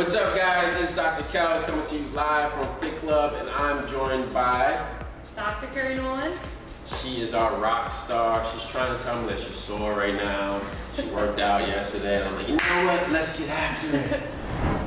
What's up, guys? It's Dr. Kel coming to you live from Fit Club, and I'm joined by Dr. Carrie Nolan. She is our rock star. She's trying to tell me that she's sore right now. She worked out yesterday, and I'm like, you know what? Let's get after it.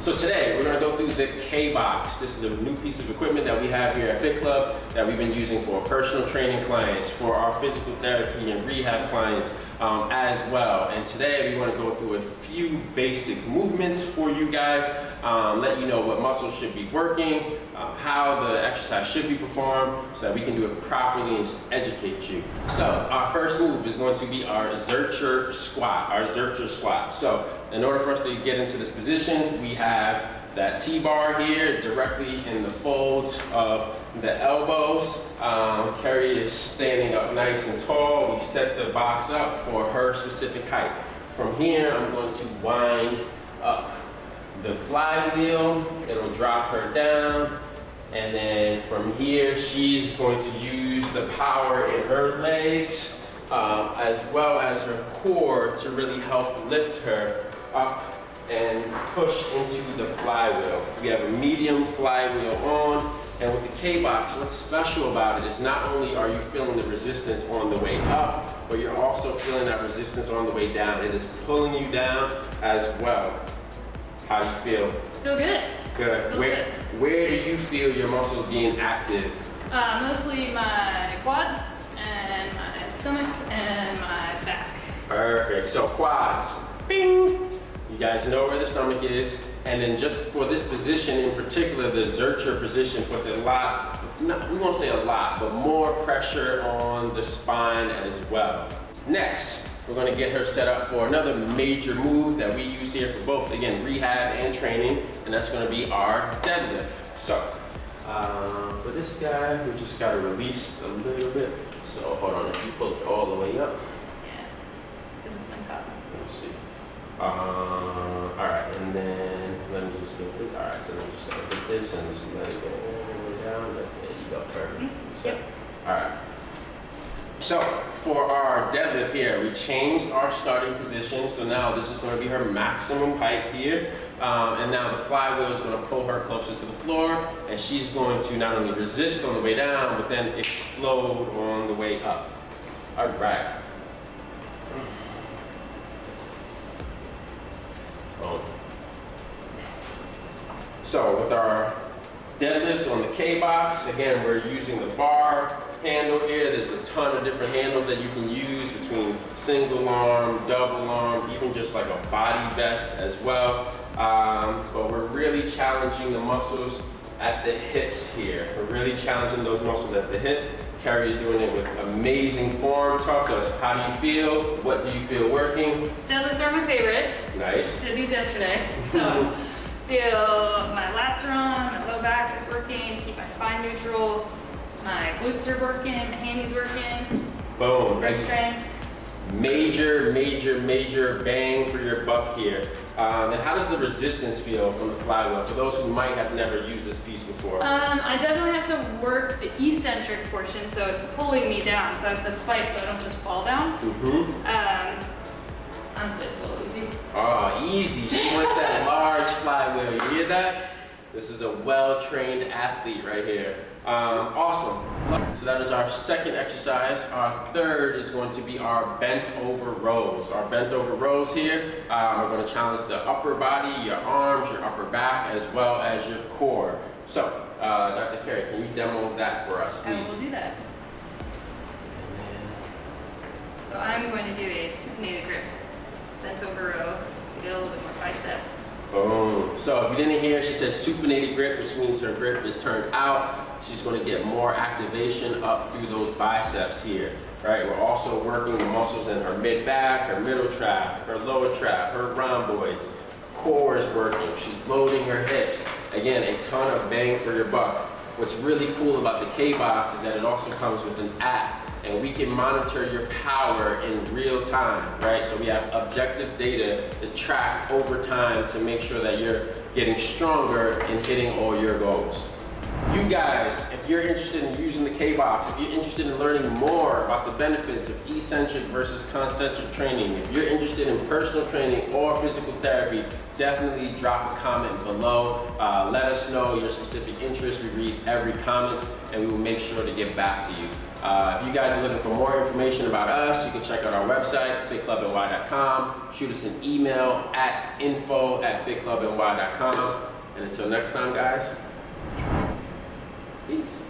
So today, we're gonna go through the Kbox. This is a new piece of equipment that we have here at Fit Club that we've been using for personal training clients, for our physical therapy and rehab clients as well. And today, we wanna go through a few basic movements for you guys, let you know what muscles should be working, how the exercise should be performed, so that we can do it properly and just educate you. So our first move is going to be our Zercher Squat, So in order for us to get into this position, we have that T-bar here directly in the folds of the elbows. Carrie is standing up nice and tall. We set the box up for her specific height. From here, I'm going to wind up the flywheel. It'll drop her down. And then from here, she's going to use the power in her legs as well as her core to really help lift her up and push into the flywheel. We have a medium flywheel on, and with the Kbox, what's special about it is not only are you feeling the resistance on the way up, but you're also feeling that resistance on the way down. It is pulling you down as well. How do you feel? Feel good. Good. Feel Where do you feel your muscles being active? Mostly my quads and my stomach and my back. Perfect. So quads, bing. You guys know where the stomach is. And then just for this position in particular, the Zercher position puts a lot, we won't say a lot, but more pressure on the spine as well. Next, we're gonna get her set up for another major move that we use here for both, again, rehab and training, and that's gonna be our deadlift. So, for this guy, we just gotta release a little bit. So hold on, if you pull it all the way up. Yeah, this is my top. Let's see. All right, and then let me just get this. All right, so then just gonna get this and just let it go all the way down. There you go, perfect. Yep. All right. So for our deadlift here, we changed our starting position. So now this is going to be her maximum height here. And now the flywheel is going to pull her closer to the floor. And she's going to not only resist on the way down, but then explode on the way up. All right. So with our deadlifts on the Kbox, again, we're using the bar handle here. There's a ton of different handles that you can use between single arm, double arm, even just like a body vest as well. But we're really challenging the muscles at the hips here. We're really challenging those muscles at the hip. Carrie is doing it with amazing form. Talk to us. How do you feel? What do you feel working? Deadlifts are my favorite. Nice. Did these yesterday. So feel my lats are on, my low back is working, keep my spine neutral, my glutes are working, my hammies working. Boom. Grip strength. Major bang for your buck here. And how does the resistance feel from the flywheel for those who might have never used this piece before? I definitely have to work the eccentric portion, so it's pulling me down, so I have to fight so I don't just fall down. Honestly, it's a little easy. Oh, easy. She wants that large flywheel. You hear that? This is a well-trained athlete right here. Awesome. So that is our second exercise. Our third is going to be our bent over rows. Our bent over rows here, we're going to challenge the upper body, your arms, your upper back, as well as your core. So, Dr. Carrie, can you demo that for us, please? I will do that. So I'm going to do a supinated grip, bent over row, to get a little bit more bicep. Boom. So if you didn't hear, she said supinated grip, which means her grip is turned out. She's going to get more activation up through those biceps here, right? We're also working the muscles in her mid-back, her middle trap, her lower trap, her rhomboids. Core is working. She's loading her hips. Again, a ton of bang for your buck. What's really cool about the Kbox is that it also comes with an app, and we can monitor your power in real time, right? So we have objective data to track over time to make sure that you're getting stronger and hitting all your goals. You guys, if you're interested in using the Kbox, if you're interested in learning more about the benefits of eccentric versus concentric training, if you're interested in personal training or physical therapy, definitely drop a comment below. Let us know your specific interests. We read every comment and we will make sure to get back to you. If you guys are looking for more information about us, you can check out our website, fitclubny.com. Shoot us an email at info@fitclubny.com. And until next time, guys, peace.